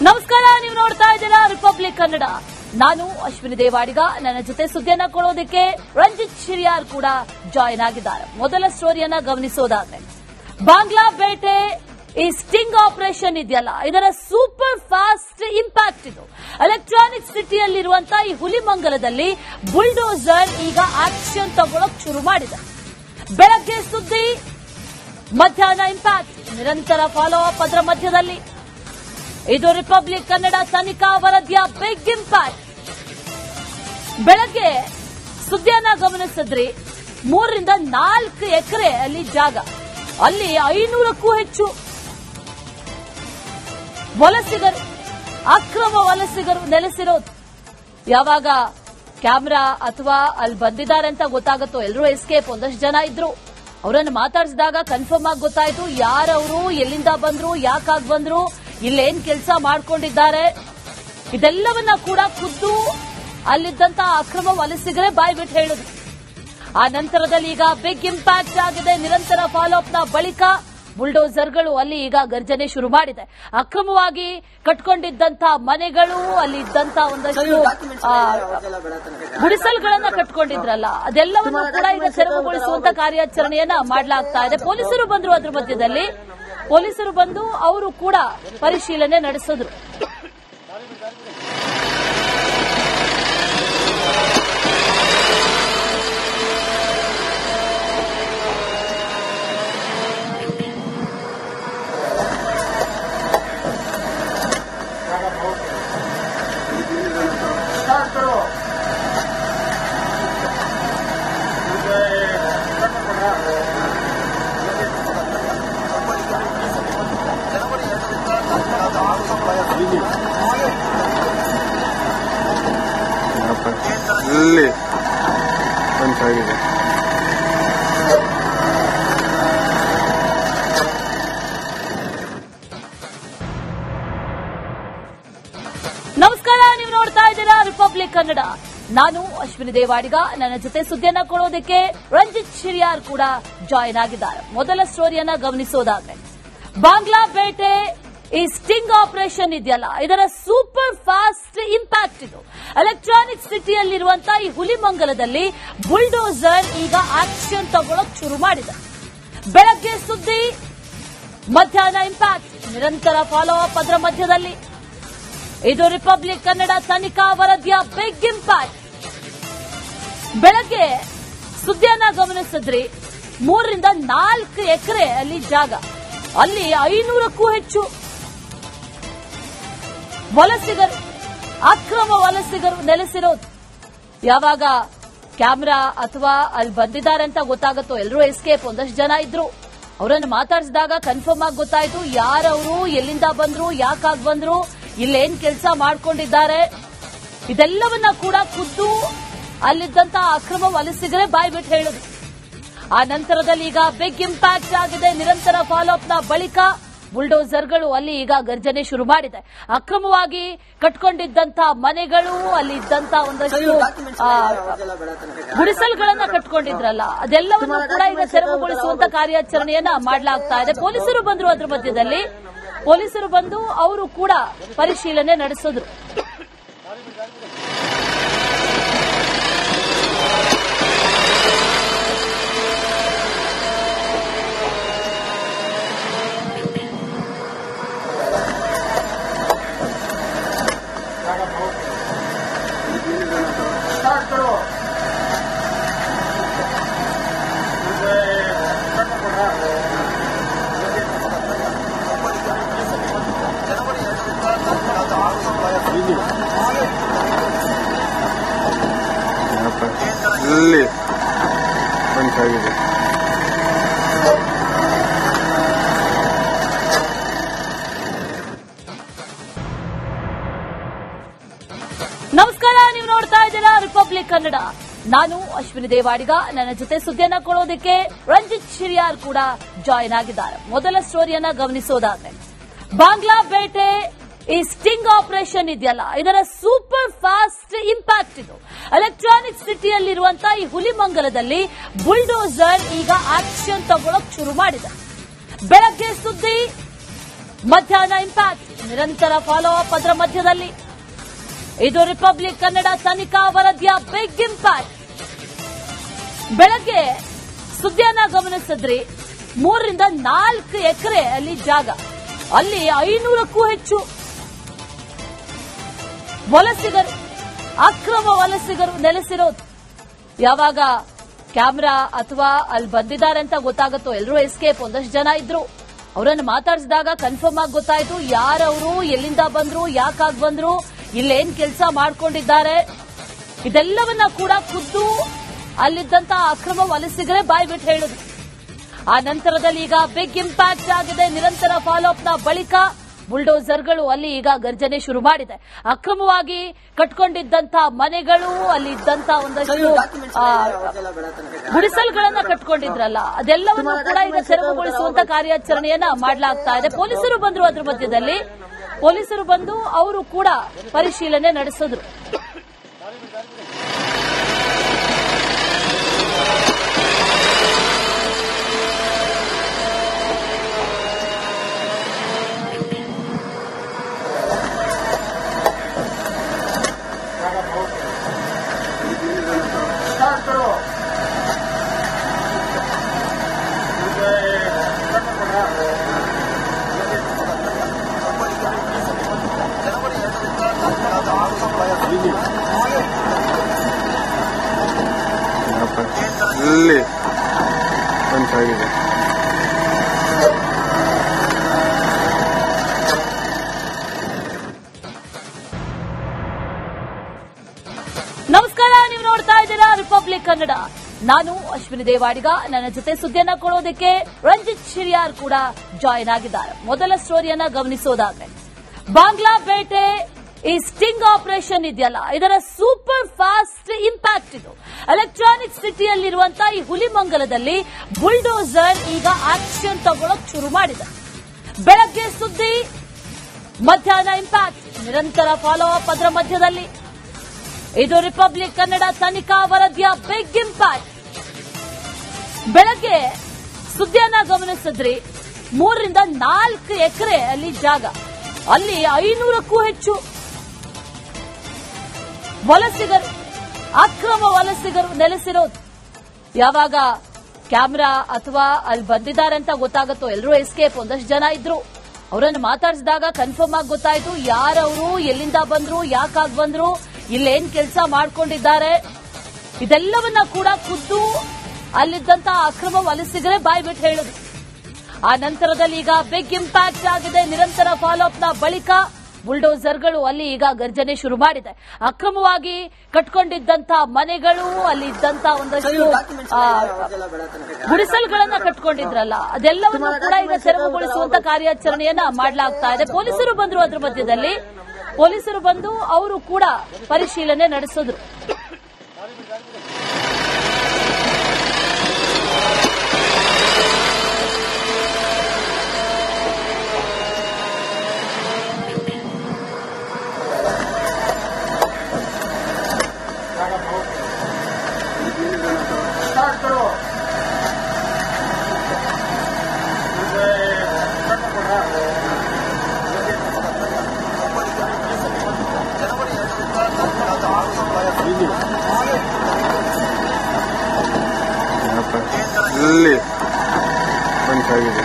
ನಮಸ್ಕಾರ, ನೀವು ನೋಡ್ತಾ ಇದ್ದೀರಾ ರಿಪಬ್ಲಿಕ್ ಕನ್ನಡ. ನಾನು ಅಶ್ವಿನಿ ದೇವಾಡಿಗ. ನನ್ನ ಜೊತೆ ಸುದ್ದಿಯನ್ನ ಕೊಡೋದಕ್ಕೆ ರಂಜಿತ್ ಶಿರಿಯಾರ್ ಕೂಡ ಜಾಯಿನ್ ಆಗಿದ್ದಾರೆ. ಮೊದಲ ಸ್ಟೋರಿಯನ್ನ ಗಮನಿಸೋದಾದ್ರೆ, ಬಾಂಗ್ಲಾ ಬೇಟೆ ಈ ಸ್ಟಿಂಗ್ ಆಪರೇಷನ್ ಇದೆಯಲ್ಲ, ಇದರ ಸೂಪರ್ ಫಾಸ್ಟ್ ಇಂಪ್ಯಾಕ್ಟ್ ಇದು. ಎಲೆಕ್ಟ್ರಾನಿಕ್ ಸಿಟಿಯಲ್ಲಿರುವಂತಹ ಈ ಹುಲಿಮಂಗಲದಲ್ಲಿ ಬುಲ್ಡೋಸರ್ ಈಗ ಆಕ್ಷನ್ ತಗೊಳ್ಳೋಕೆ ಶುರು ಮಾಡಿದೆ. ಬೆಳಗ್ಗೆ ಸುದ್ದಿ, ಮಧ್ಯಾಹ್ನ ಇಂಪ್ಯಾಕ್ಟ್, ನಿರಂತರ ಫಾಲೋ ಅಪ್ ಅದರ ಮಧ್ಯದಲ್ಲಿ. ಇದು ರಿಪಬ್ಲಿಕ್ ಕನ್ನಡ ತನಿಖಾ ವರದಿಯ ಬಿಗ್ ಇಂಪ್ಯಾಕ್ಟ್. ಬೆಳಗ್ಗೆ ಸುದ್ದಿಯನ್ನ ಗಮನಿಸಿದ್ರಿ, 3 ರಿಂದ 4 ಎಕರೆ ಅಲ್ಲಿ ಜಾಗ, ಅಲ್ಲಿ 500ಕ್ಕೂ ಹೆಚ್ಚು ವಲಸಿಗರು, ಅಕ್ರಮ ವಲಸಿಗರು ನೆಲೆಸಿರೋದು. ಯಾವಾಗ ಕ್ಯಾಮೆರಾ ಅಥವಾ ಅಲ್ಲಿ ಬಂದಿದ್ದಾರೆ ಅಂತ ಗೊತ್ತಾಗುತ್ತೋ, ಎಲ್ಲರೂ ಎಸ್ಕೇಪ್. ಒಂದಷ್ಟು ಜನ ಇದ್ರು, ಅವರನ್ನು ಮಾತಾಡಿಸಿದಾಗ ಕನ್ಫರ್ಮ್ ಆಗಿ ಗೊತ್ತಾಯ್ತು ಯಾರವರು, ಎಲ್ಲಿಂದ ಬಂದ್ರು, ಯಾಕಾಗಿ ಬಂದ್ರು, ಇಲ್ಲೇನ್ ಕೆಲಸ ಮಾಡ್ಕೊಂಡಿದ್ದಾರೆ, ಇದೆಲ್ಲವನ್ನ ಕೂಡ ಖುದ್ದು ಅಲ್ಲಿದ್ದಂತಹ ಅಕ್ರಮ ವಲಸಿಗರೇ ಬಾಯ್ಬಿಟ್ಟು ಹೇಳಿದ್ರು. ಆ ನಂತರದಲ್ಲಿ ಈಗ ಬಿಗ್ ಇಂಪ್ಯಾಕ್ಟ್ ಆಗಿದೆ. ನಿರಂತರ ಫಾಲೋ ಅಪ್ ನ ಬಳಿಕ ಬುಲ್ಡೋಸರ್ಗಳು ಅಲ್ಲಿ ಈಗ ಗರ್ಜನೆ ಶುರು ಮಾಡಿದೆ. ಅಕ್ರಮವಾಗಿ ಕಟ್ಕೊಂಡಿದ್ದಂತಹ ಮನೆಗಳು, ಅಲ್ಲಿ ಇದ್ದಂತಹ ಒಂದಷ್ಟು ಗುಡಿಸಲುಗಳನ್ನ ಕಟ್ಕೊಂಡಿದ್ರಲ್ಲ, ಅದೆಲ್ಲವನ್ನೂ ಕೂಡ ಈಗ ತೆರವುಗೊಳಿಸುವಂತ ಕಾರ್ಯಾಚರಣೆಯನ್ನ ಮಾಡಲಾಗ್ತಾ ಇದೆ. ಪೊಲೀಸರು ಬಂದ್ರು, ಅದ್ರ ಮಧ್ಯದಲ್ಲಿ ಪೊಲೀಸರು ಬಂದು ಅವರು ಕೂಡ ಪರಿಶೀಲನೆ ನಡೆಸಿದ್ರು. ಇಲ್ಲಿ ಒಂದಾಗಿದೆ. ನಮಸ್ಕಾರ, ನೀವು ನೋಡ್ತಾ ಇದ್ದೀರಾ ರಿಪಬ್ಲಿಕ್ ಕನ್ನಡ. ನಾನು ಅಶ್ವಿನಿ ದೇವಾಡಿಗ. ನನ್ನ ಜೊತೆ ಸುದ್ದಿಯನ್ನ ಕೊಡೋದಕ್ಕೆ ರಂಜಿತ್ ಶಿರಿಯಾರ್ ಕೂಡ ಜಾಯಿನ್ ಆಗಿದ್ದಾರೆ. ಮೊದಲ ಸ್ಟೋರಿಯನ್ನ ಗಮನಿಸೋದಾದ್ರೆ, ಬಾಂಗ್ಲಾ ಬೇಟೆ ಈ ಸ್ಟಿಂಗ್ ಆಪರೇಷನ್ ಇದೆಯಲ್ಲ, ಇದರ ಸೂಪರ್ ಫಾಸ್ಟ್ ಇಂಪ್ಯಾಕ್ಟ್ ಇದು. ಎಲೆಕ್ಟ್ರಾನಿಕ್ ಸಿಟಿಯಲ್ಲಿರುವಂತಹ ಈ ಹುಲಿಮಂಗಲದಲ್ಲಿ ಬುಲ್ಡೋಸರ್ ಈಗ ಆಕ್ಷನ್ ತಗೊಳ್ಳೋಕೆ ಶುರು ಮಾಡಿದೆ. ಬೆಳಗ್ಗೆ ಸುದ್ದಿ, ಮಧ್ಯಾಹ್ನ ಇಂಪ್ಯಾಕ್ಟ್, ನಿರಂತರ ಫಾಲೋ ಅಪ್ ಅದರ ಮಧ್ಯದಲ್ಲಿ. ಇದು ರಿಪಬ್ಲಿಕ್ ಕನ್ನಡ ತನಿಖಾ ವರದಿಯ ಬಿಗ್ ಇಂಪ್ಯಾಕ್ಟ್. ಬೆಳಗ್ಗೆ ಸುದ್ದಿಯನ್ನ ಗಮನಿಸಿದ್ರಿ, 3 ರಿಂದ 4 ಎಕರೆ ಅಲ್ಲಿ ಜಾಗ, ಅಲ್ಲಿ 500ಕ್ಕೂ ಹೆಚ್ಚು ವಲಸಿಗರು, ಅಕ್ರಮ ವಲಸಿಗರು ನೆಲೆಸಿರೋದು. ಯಾವಾಗ ಕ್ಯಾಮೆರಾ ಅಥವಾ ಅಲ್ಲಿ ಬಂದಿದ್ದಾರೆ ಅಂತ ಗೊತ್ತಾಗುತ್ತೋ, ಎಲ್ಲರೂ ಎಸ್ಕೇಪ್. ಒಂದಷ್ಟು ಜನ ಇದ್ರು, ಅವರನ್ನು ಮಾತಾಡಿಸಿದಾಗ ಕನ್ಫರ್ಮ್ ಆಗಿ ಗೊತ್ತಾಯ್ತು ಯಾರವರು, ಎಲ್ಲಿಂದ ಬಂದ್ರು, ಯಾಕಾಗಿ ಬಂದ್ರು, ಇಲ್ಲೇನ್ ಕೆಲಸ ಮಾಡ್ಕೊಂಡಿದ್ದಾರೆ, ಇದೆಲ್ಲವನ್ನ ಕೂಡ ಖುದ್ದು ಅಲ್ಲಿದ್ದಂತಹ ಅಕ್ರಮ ವಲಸಿಗರೇ ಬಾಯ್ಬಿಟ್ಟು ಹೇಳಿದ್ರು. ಆ ನಂತರದಲ್ಲಿ ಈಗ ಬಿಗ್ ಇಂಪ್ಯಾಕ್ಟ್ ಆಗಿದೆ. ನಿರಂತರ ಫಾಲೋ ಅಪ್ ನ ಬಳಿಕ ಬುಲ್ಡೋಸರ್ಗಳು ಅಲ್ಲಿ ಈಗ ಗರ್ಜನೆ ಶುರು ಮಾಡಿದೆ. ಅಕ್ರಮವಾಗಿ ಕಟ್ಕೊಂಡಿದ್ದಂತಹ ಮನೆಗಳು, ಅಲ್ಲಿ ಇದ್ದಂತಹ ಒಂದಷ್ಟು ಗುಡಿಸಲುಗಳನ್ನ ಕಟ್ಕೊಂಡಿದ್ರಲ್ಲ, ಅದೆಲ್ಲವನ್ನೂ ಕೂಡ ಈಗ ತೆರವುಗೊಳಿಸುವಂತ ಕಾರ್ಯಾಚರಣೆಯನ್ನ ಮಾಡಲಾಗ್ತಾ ಇದೆ. ಪೊಲೀಸರು ಬಂದ್ರು, ಅದ್ರ ಮಧ್ಯದಲ್ಲಿ ಪೊಲೀಸರು ಬಂದು ಅವರು ಕೂಡ ಪರಿಶೀಲನೆ ನಡೆಸಿದ್ರು. ಇಲ್ಲಿ ಒಂದಾಗಿದೆ. ನಮಸ್ಕಾರ, ನೀವು ನೋಡ್ತಾ ಇದ್ದೀರಾ ರಿಪಬ್ಲಿಕ್ ಕನ್ನಡ. ನಾನು ಅಶ್ವಿನಿ ದೇವಾಡಿಗ. ನನ್ನ ಜೊತೆ ಸುದ್ದಿಯನ್ನ ಕೊಡೋದಕ್ಕೆ ರಂಜಿತ್ ಶಿರಿಯಾರ್ ಕೂಡ ಜಾಯಿನ್ ಆಗಿದ್ದಾರೆ. ಮೊದಲ ಸ್ಟೋರಿಯನ್ನ ಗಮನಿಸೋದಾದ್ರೆ, ಬಾಂಗ್ಲಾ ಬೇಟೆ ಈ ಸ್ಟಿಂಗ್ ಆಪರೇಷನ್ ಇದೆಯಲ್ಲ, ಇದರ ಸೂಪರ್ ಫಾಸ್ಟ್ ಇಂಪ್ಯಾಕ್ಟ್ ಇದು. ಎಲೆಕ್ಟ್ರಾನಿಕ್ ಸಿಟಿಯಲ್ಲಿರುವಂತಹ ಈ ಹುಲಿಮಂಗಲದಲ್ಲಿ ಬುಲ್ಡೋಸರ್ ಈಗ ಆಕ್ಷನ್ ತಗೊಳ್ಳೋಕೆ ಶುರು ಮಾಡಿದೆ. ಬೆಳಗ್ಗೆ ಸುದ್ದಿ, ಮಧ್ಯಾಹ್ನ ಇಂಪ್ಯಾಕ್ಟ್, ನಿರಂತರ ಫಾಲೋ ಅಪ್ ಅದರ ಮಧ್ಯದಲ್ಲಿ. ಇದು ರಿಪಬ್ಲಿಕ್ ಕನ್ನಡ ತನಿಖಾ ವರದಿಯ ಬಿಗ್ ಇಂಪ್ಯಾಕ್ಟ್. ಬೆಳಗ್ಗೆ ಸುದ್ದಿಯನ್ನ ಗಮನಿಸಿದ್ರಿ, 3 ರಿಂದ 4 ಎಕರೆ ಅಲ್ಲಿ ಜಾಗ, ಅಲ್ಲಿ 500ಕ್ಕೂ ಹೆಚ್ಚು ವಲಸಿಗರು, ಅಕ್ರಮ ವಲಸಿಗರು ನೆಲೆಸಿರೋದು. ಯಾವಾಗ ಕ್ಯಾಮ್ರಾ ಅಥವಾ ಅಲ್ಲಿ ಬಂದಿದ್ದಾರೆ ಅಂತ ಗೊತ್ತಾಗುತ್ತೋ, ಎಲ್ಲರೂ ಎಸ್ಕೇಪ್, ಒಂದಷ್ಟು ಜನ ಇದ್ರು. ಅವರನ್ನು ಮಾತಾಡಿಸಿದಾಗ ಕನ್ಫರ್ಮ್ ಆಗಿ ಗೊತ್ತಾಯ್ತು ಯಾರವರು, ಎಲ್ಲಿಂದ ಬಂದ್ರು, ಯಾಕಾಗಿ ಬಂದ್ರು, ಇಲ್ಲೇನ್ ಕೆಲಸ ಮಾಡ್ಕೊಂಡಿದ್ದಾರೆ, ಇದೆಲ್ಲವನ್ನ ಕೂಡ ಖುದ್ದು ಅಲ್ಲಿದ್ದಂತ ಅಕ್ರಮ ವಲಸಿಗರೇ ಬಾಯ್ ಬಿಟ್ಟು ಹೇಳಿದ್ರು. ಆ ನಂತರದಲ್ಲಿ ಈಗ ಬಿಗ್ ಇಂಪ್ಯಾಕ್ಟ್ ಆಗಿದೆ. ನಿರಂತರ ಫಾಲೋ ಅಪ್ ನ ಬಳಿಕ ಬುಲ್ಡೋಸರ್ಗಳು ಅಲ್ಲಿ ಈಗ ಗರ್ಜನೆ ಶುರು ಮಾಡಿದೆ. ಅಕ್ರಮವಾಗಿ ಕಟ್ಕೊಂಡಿದ್ದಂತ ಮನೆಗಳು, ಅಲ್ಲಿ ಇದ್ದಂತ ಒಂದಷ್ಟು ಗುಡಿಸಲುಗಳನ್ನ ಕಟ್ಕೊಂಡಿದ್ರಲ್ಲ, ಅದೆಲ್ಲವನ್ನೂ ಕೂಡ ಈಗ ತೆರವುಗೊಳಿಸುವಂತ ಕಾರ್ಯಾಚರಣೆಯನ್ನ ಮಾಡಲಾಗ್ತಾ ಇದೆ. ಪೊಲೀಸರು ಬಂದ್ರು, ಅದ್ರ ಮಧ್ಯದಲ್ಲಿ ಪೊಲೀಸರು ಬಂದು ಅವರು ಕೂಡ ಪರಿಶೀಲನೆ ನಡೆಸಿದ್ರು. ಇಲ್ಲಿ ಬಂದಾಗಿದೆ. ನಮಸ್ಕಾರ, ನೀವು ನೋಡ್ತಾ ಇದ್ದೀರಾ ರಿಪಬ್ಲಿಕ್ ಕನ್ನಡ. ನಾನು ಅಶ್ವಿನಿ ದೇವಾಡಿಗ. ನನ್ನ ಜೊತೆ ಸುದ್ದಿಯನ್ನ ಕೊಡೋದಕ್ಕೆ ರಂಜಿತ್ ಶಿರಿಯಾರ್ ಕೂಡ ಜಾಯಿನ್ ಆಗಿದ್ದಾರೆ. ಮೊದಲ ಸ್ಟೋರಿಯನ್ನ ಗಮನಿಸೋದಾದ್ರೆ, ಬಾಂಗ್ಲಾ ಬೇಟೆ ಈ ಸ್ಟಿಂಗ್ ಆಪರೇಷನ್ ಇದೆಯಲ್ಲ, ಇದರ ಸೂಪರ್ ಫಾಸ್ಟ್ ಇಂಪ್ಯಾಕ್ಟ್ ಇದು. ಎಲೆಕ್ಟ್ರಾನಿಕ್ ಸಿಟಿಯಲ್ಲಿರುವಂತಹ ಈ ಹುಲಿಮಂಗಲದಲ್ಲಿ ಬುಲ್ಡೋಸರ್ ಈಗ ಆಕ್ಷನ್ ತಗೊಳ್ಳೋಕೆ ಶುರು ಮಾಡಿದೆ. ಬೆಳಗ್ಗೆ ಸುದ್ದಿ, ಮಧ್ಯಾಹ್ನ ಇಂಪ್ಯಾಕ್ಟ್, ನಿರಂತರ ಫಾಲೋ ಅಪ್ ಅದರ ಮಧ್ಯದಲ್ಲಿ. ಇದು ರಿಪಬ್ಲಿಕ್ ಕನ್ನಡ ತನಿಖಾ ವರದಿಯ ಬಿಗ್ ಇಂಪ್ಯಾಕ್ಟ್. ಬೆಳಗ್ಗೆ ಸುದ್ದಿಯನ್ನ ಗಮನಿಸಿದ್ರಿ, 3 ರಿಂದ 4 ಎಕರೆ ಅಲ್ಲಿ ಜಾಗ, ಅಲ್ಲಿ 500ಕ್ಕೂ ಹೆಚ್ಚು ವಲಸಿಗರು, ಅಕ್ರಮ ವಲಸಿಗರು ನೆಲೆಸಿರೋದು. ಯಾವಾಗ ಕ್ಯಾಮ್ರಾ ಅಥವಾ ಅಲ್ಲಿ ಬಂದಿದ್ದಾರೆ ಅಂತ ಗೊತ್ತಾಗುತ್ತೋ, ಎಲ್ಲರೂ ಎಸ್ಕೇಪ್, ಒಂದಷ್ಟು ಜನ ಇದ್ರು. ಅವರನ್ನು ಮಾತಾಡಿಸಿದಾಗ ಕನ್ಫರ್ಮ್ ಆಗಿ ಗೊತ್ತಾಯ್ತು ಯಾರವರು, ಎಲ್ಲಿಂದ ಬಂದ್ರು, ಯಾಕಾಗಿ ಬಂದ್ರು, ಇಲ್ಲೇನ್ ಕೆಲಸ ಮಾಡ್ಕೊಂಡಿದ್ದಾರೆ, ಇದೆಲ್ಲವನ್ನ ಕೂಡ ಖುದ್ದು ಅಲ್ಲಿದ್ದಂತ ಅಕ್ರಮ ವಲಸಿಗರೇ ಬಾಯ್ ಬಿಟ್ಟು ಹೇಳಿದ್ರು. ಆ ನಂತರದಲ್ಲಿ ಈಗ ಬಿಗ್ ಇಂಪ್ಯಾಕ್ಟ್ ಆಗಿದೆ. ನಿರಂತರ ಫಾಲೋ ಅಪ್ ನ ಬಳಿಕ ಬುಲ್ಡೋಸರ್ಗಳು ಅಲ್ಲಿ ಈಗ ಗರ್ಜನೆ ಶುರು ಮಾಡಿದೆ. ಅಕ್ರಮವಾಗಿ ಕಟ್ಕೊಂಡಿದ್ದಂತ ಮನೆಗಳು, ಅಲ್ಲಿ ಇದ್ದಂತ ಒಂದಷ್ಟು ಗುಡಿಸಲುಗಳನ್ನ ಕಟ್ಕೊಂಡಿದ್ರಲ್ಲ, ಅದೆಲ್ಲವನ್ನೂ ಕೂಡ ಈಗ ತೆರವುಗೊಳಿಸುವಂತ ಕಾರ್ಯಾಚರಣೆಯನ್ನ ಮಾಡಲಾಗ್ತಾ ಇದೆ. ಪೊಲೀಸರು ಬಂದ್ರು, ಅದ್ರ ಮಧ್ಯದಲ್ಲಿ ಪೊಲೀಸರು ಬಂದು ಅವರು ಕೂಡ ಪರಿಶೀಲನೆ ನಡೆಸಿದ್ರು. ಇಲ್ಲಿ ಬಂದಾಗಿದೆ.